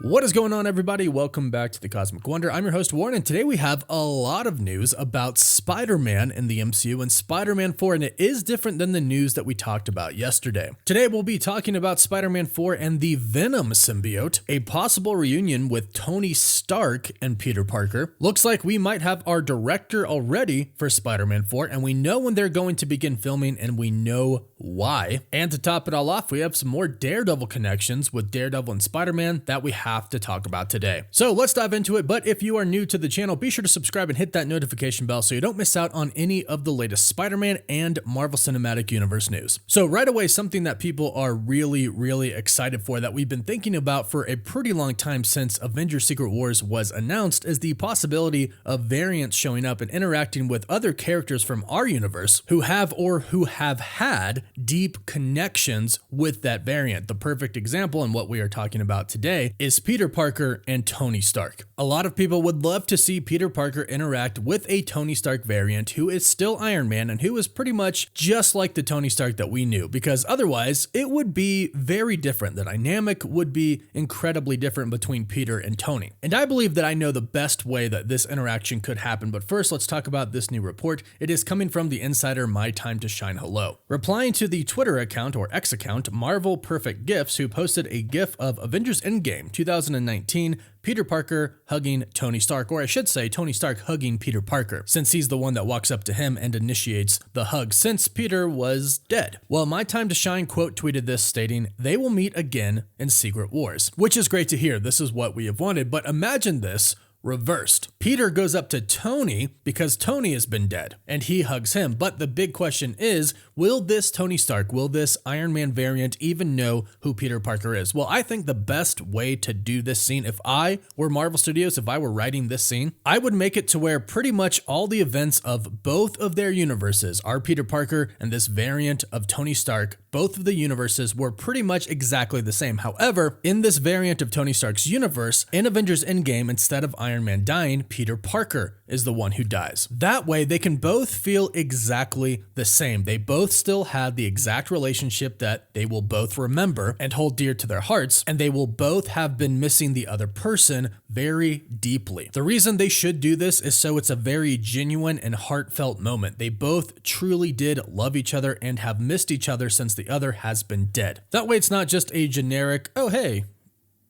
What is going on, everybody? Welcome back to the Cosmic Wonder. I'm your host, Warren, and today we have a lot of news about Spider-Man in the MCU and Spider-Man 4, and it is different than the news that we talked about yesterday. Today, we'll be talking about Spider-Man 4 and the Venom Symbiote, a possible reunion with Tony Stark and Peter Parker. Looks like we might have our director already for Spider-Man 4, and we know when they're going to begin filming, and we know why. And to top it all off, we have some more Daredevil connections with Daredevil and Spider-Man that we have to talk about today. So let's dive into it, but if you are new to the channel, be sure to subscribe and hit that notification bell so you don't miss out on any of the latest Spider-Man and Marvel Cinematic Universe news. So right away, something that people are really excited for that we've been thinking about for a pretty long time since Avengers Secret Wars was announced is the possibility of variants showing up and interacting with other characters from our universe who have had deep connections with that variant. The perfect example and what we are talking about today is Peter Parker and Tony Stark. A lot of people would love to see Peter Parker interact with a Tony Stark variant who is still Iron Man and who is pretty much just like the Tony Stark that we knew, because otherwise it would be very different. The dynamic would be incredibly different between Peter and Tony. And I believe that I know the best way that this interaction could happen, but first let's talk about this new report. It is coming from the insider My Time to Shine Hello. Replying to the Twitter account or X account, Marvel Perfect Gifts, who posted a GIF of Avengers Endgame 2019, Peter Parker hugging Tony Stark, or I should say Tony Stark hugging Peter Parker, since he's the one that walks up to him and initiates the hug since Peter was dead. Well, My Time to Shine quote tweeted this stating, "They will meet again in Secret Wars," which is great to hear. This is what we have wanted, but imagine this reversed. Peter goes up to Tony because Tony has been dead and he hugs him. But the big question is, will this Tony Stark, will this Iron Man variant even know who Peter Parker is? Well, I think the best way to do this scene, if I were Marvel Studios, if I were writing this scene, I would make it to where pretty much all the events of both of their universes, our Peter Parker and this variant of Tony Stark, both of the universes were pretty much exactly the same. However, in this variant of Tony Stark's universe, in Avengers Endgame, instead of Iron Man dying, Peter Parker is the one who dies. That way, they can both feel exactly the same. They both still have the exact relationship that they will both remember and hold dear to their hearts, and they will both have been missing the other person very deeply. The reason they should do this is so it's a very genuine and heartfelt moment. They both truly did love each other and have missed each other since the other has been dead. That way, it's not just a generic, oh, hey,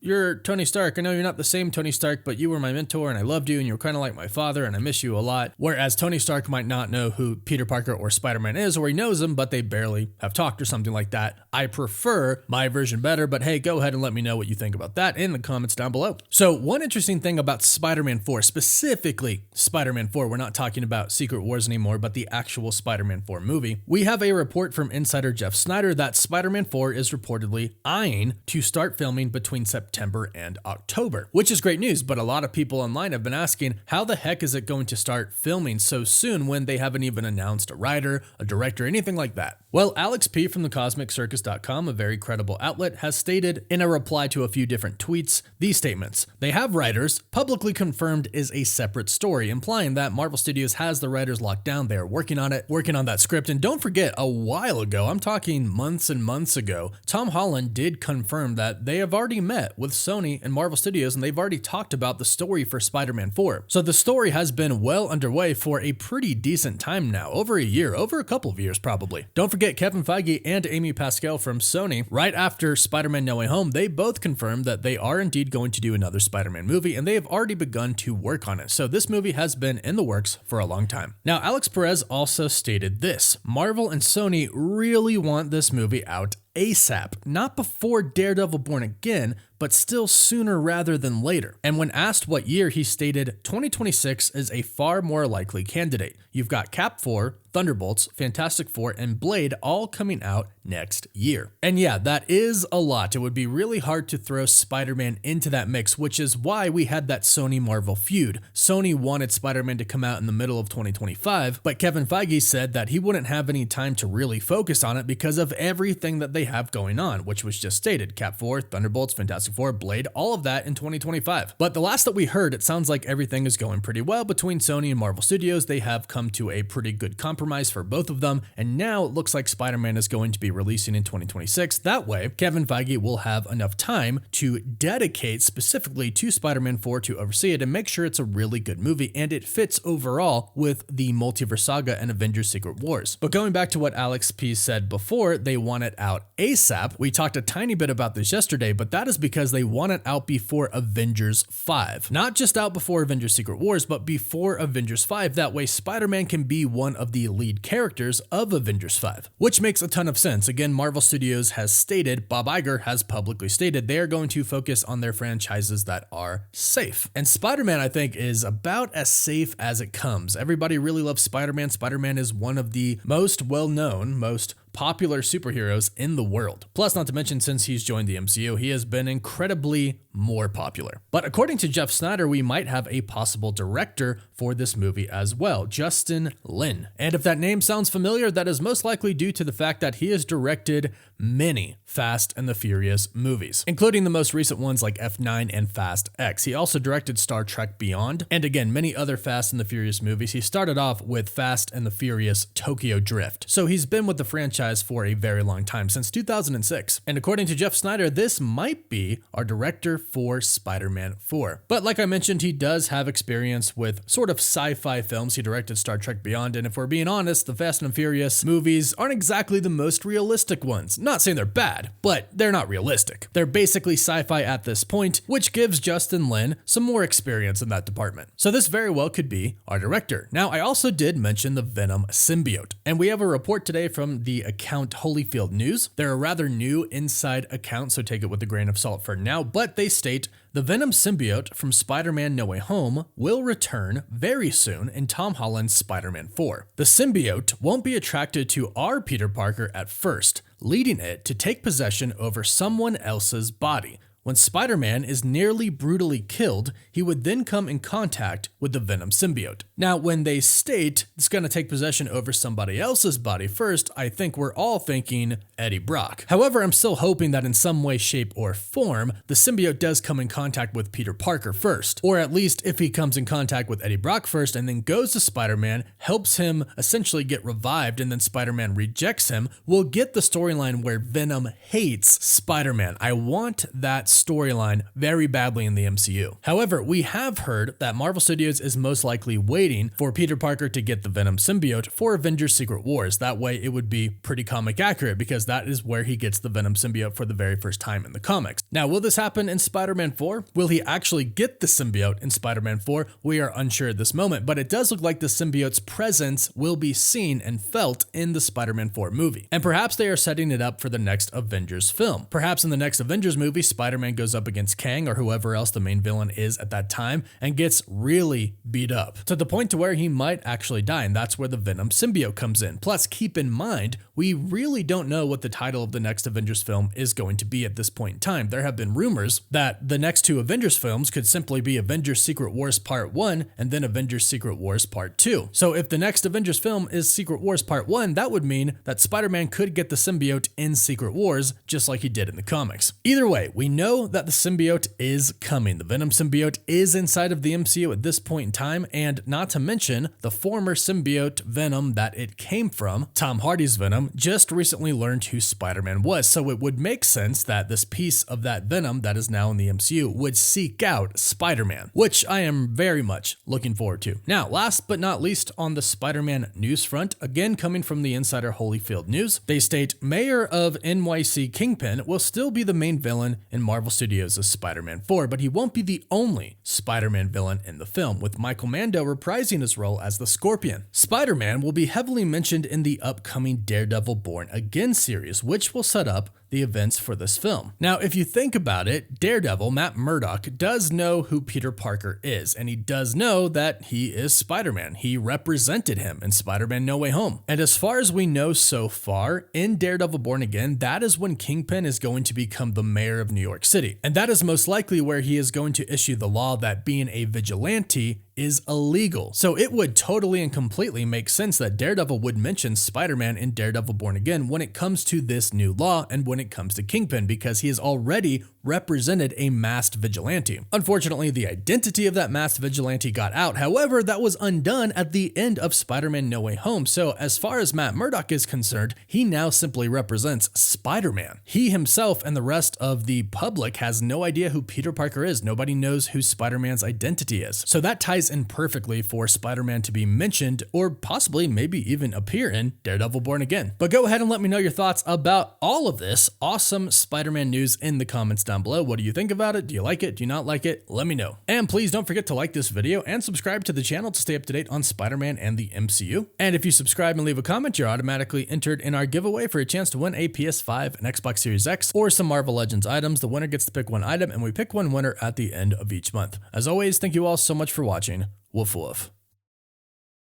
you're Tony Stark. I know you're not the same Tony Stark, but you were my mentor and I loved you and you were kind of like my father and I miss you a lot. Whereas Tony Stark might not know who Peter Parker or Spider-Man is, or he knows him, but they barely have talked or something like that. I prefer my version better, but hey, go ahead and let me know what you think about that in the comments down below. So one interesting thing about Spider-Man 4, specifically Spider-Man 4, we're not talking about Secret Wars anymore, but the actual Spider-Man 4 movie. We have a report from insider Jeff Snyder that Spider-Man 4 is reportedly eyeing to start filming between September and October, which is great news, but a lot of people online have been asking, how the heck is it going to start filming so soon when they haven't even announced a writer, a director, anything like that? Well, Alex P. from thecosmiccircus.com, a very credible outlet, has stated in a reply to a few different tweets these statements. They have writers, publicly confirmed is a separate story, implying that Marvel Studios has the writers locked down. They are working on it, working on that script. And don't forget, a while ago, I'm talking months and months ago, Tom Holland did confirm that they have already met with Sony and Marvel Studios, and they've already talked about the story for Spider-Man 4. So the story has been well underway for a pretty decent time now, over a year, over a couple of years probably. Don't forget Kevin Feige and Amy Pascal from Sony, right after Spider-Man No Way Home, they both confirmed that they are indeed going to do another Spider-Man movie, and they have already begun to work on it. So this movie has been in the works for a long time. Now, Alex Perez also stated this: Marvel and Sony really want this movie out ASAP, not before Daredevil Born again, but still sooner rather than later. And when asked what year, he stated 2026 is a far more likely candidate. You've got Cap 4, Thunderbolts, Fantastic Four, and Blade all coming out next year. And yeah, that is a lot. It would be really hard to throw Spider-Man into that mix, which is why we had that Sony-Marvel feud. Sony wanted Spider-Man to come out in the middle of 2025, but Kevin Feige said that he wouldn't have any time to really focus on it because of everything that they have going on, which was just stated. Cap 4, Thunderbolts, Fantastic Four, Blade, all of that in 2025. But the last that we heard, it sounds like everything is going pretty well between Sony and Marvel Studios. They have come to a pretty good compromise compromise for both of them, and now it looks like Spider-Man is going to be releasing in 2026. That way, Kevin Feige will have enough time to dedicate specifically to Spider-Man 4 to oversee it and make sure it's a really good movie and it fits overall with the multiverse saga and Avengers Secret Wars. But going back to what Alex P said before, they want it out ASAP. We talked a tiny bit about this yesterday, but that is because they want it out before Avengers 5. Not just out before Avengers Secret Wars, but before Avengers 5. That way Spider-Man can be one of the lead characters of Avengers 5, which makes a ton of sense. Again, Marvel Studios has stated, Bob Iger has publicly stated, they are going to focus on their franchises that are safe. And Spider-Man, I think, is about as safe as it comes. Everybody really loves Spider-Man. Spider-Man is one of the most well-known, most popular superheroes in the world. Plus, not to mention, since he's joined the MCU, he has been incredibly more popular. But according to Jeff Snyder, we might have a possible director for this movie as well, Justin Lin. And if that name sounds familiar, that is most likely due to the fact that he has directed many Fast and the Furious movies, including the most recent ones like F9 and Fast X. He also directed Star Trek Beyond, and again, many other Fast and the Furious movies. He started off with Fast and the Furious Tokyo Drift. So he's been with the franchise for a very long time, since 2006. And according to Jeff Snyder, this might be our director for Spider-Man 4. But like I mentioned, he does have experience with sort of sci-fi films. He directed Star Trek Beyond, and if we're being honest, the Fast and Furious movies aren't exactly the most realistic ones. Not saying they're bad, but they're not realistic. They're basically sci-fi at this point, which gives Justin Lin some more experience in that department. So this very well could be our director. Now, I also did mention the Venom Symbiote, and we have a report today from the account Holyfield News. They're a rather new inside account, so take it with a grain of salt for now, but they state the Venom Symbiote from Spider-Man No Way Home will return very soon in Tom Holland's Spider-Man 4. The symbiote won't be attracted to our Peter Parker at first, leading it to take possession over someone else's body. When Spider-Man is nearly brutally killed, he would then come in contact with the Venom Symbiote. Now, when they state it's going to take possession over somebody else's body first, I think we're all thinking Eddie Brock. However, I'm still hoping that in some way, shape, or form, the symbiote does come in contact with Peter Parker first. Or at least if he comes in contact with Eddie Brock first and then goes to Spider-Man, helps him essentially get revived, and then Spider-Man rejects him, we'll get the storyline where Venom hates Spider-Man. I want that storyline very badly in the MCU. However, we have heard that Marvel Studios is most likely waiting for Peter Parker to get the Venom Symbiote for Avengers Secret Wars. That way it would be pretty comic accurate because that is where he gets the Venom Symbiote for the very first time in the comics. Now, will this happen in Spider-Man 4? Will he actually get the symbiote in Spider-Man 4? We are unsure at this moment, but it does look like the symbiote's presence will be seen and felt in the Spider-Man 4 movie. And perhaps they are setting it up for the next Avengers film. Perhaps in the next Avengers movie, Spider-Man goes up against Kang or whoever else the main villain is at that time and gets really beat up to the point to where he might actually die, and that's where the Venom symbiote comes in. Plus, keep in mind, we really don't know what the title of the next Avengers film is going to be at this point in time. There have been rumors that the next two Avengers films could simply be Avengers Secret Wars Part 1 and then Avengers Secret Wars Part 2. So if the next Avengers film is Secret Wars Part 1, that would mean that Spider-Man could get the symbiote in Secret Wars just like he did in the comics. Either way, we know that the symbiote is coming. The Venom symbiote is inside of the MCU at this point in time, and not to mention the former symbiote Venom that it came from, Tom Hardy's Venom, just recently learned who Spider-Man was, so it would make sense that this piece of that Venom that is now in the MCU would seek out Spider-Man, which I am very much looking forward to. Now, last but not least on the Spider-Man news front, again coming from the insider Holyfield News, they state Mayor of NYC Kingpin will still be the main villain in Marvel Studios' Spider-Man 4, but he won't be the only Spider-Man villain in the film, with Michael Mando reprising his role as the Scorpion. Spider-Man will be heavily mentioned in the upcoming Daredevil Born Again series, which will set up the events for this film. Now, if you think about it, Daredevil, Matt Murdock, does know who Peter Parker is, and he does know that he is Spider-Man. He represented him in Spider-Man No Way Home. And as far as we know so far, in Daredevil Born Again, that is when Kingpin is going to become the mayor of New York City. And that is most likely where he is going to issue the law that being a vigilante is illegal. So it would totally and completely make sense that Daredevil would mention Spider-Man in Daredevil Born Again when it comes to this new law and when it comes to Kingpin, because he is already represented a masked vigilante. Unfortunately, the identity of that masked vigilante got out. However, that was undone at the end of Spider-Man No Way Home. So as far as Matt Murdock is concerned, he now simply represents Spider-Man. He himself and the rest of the public has no idea who Peter Parker is. Nobody knows who Spider-Man's identity is. So that ties in perfectly for Spider-Man to be mentioned or possibly maybe even appear in Daredevil Born again. But go ahead and let me know your thoughts about all of this awesome Spider-Man news in the comments down below. What do you think about it? Do you like it? Do you not like it? Let me know. And please don't forget to like this video and subscribe to the channel to stay up to date on Spider-Man and the MCU. And if you subscribe and leave a comment, you're automatically entered in our giveaway for a chance to win a PS5, an Xbox Series X, or some Marvel Legends items. The winner gets to pick one item, and we pick one winner at the end of each month. As always, thank you all so much for watching. Woof woof.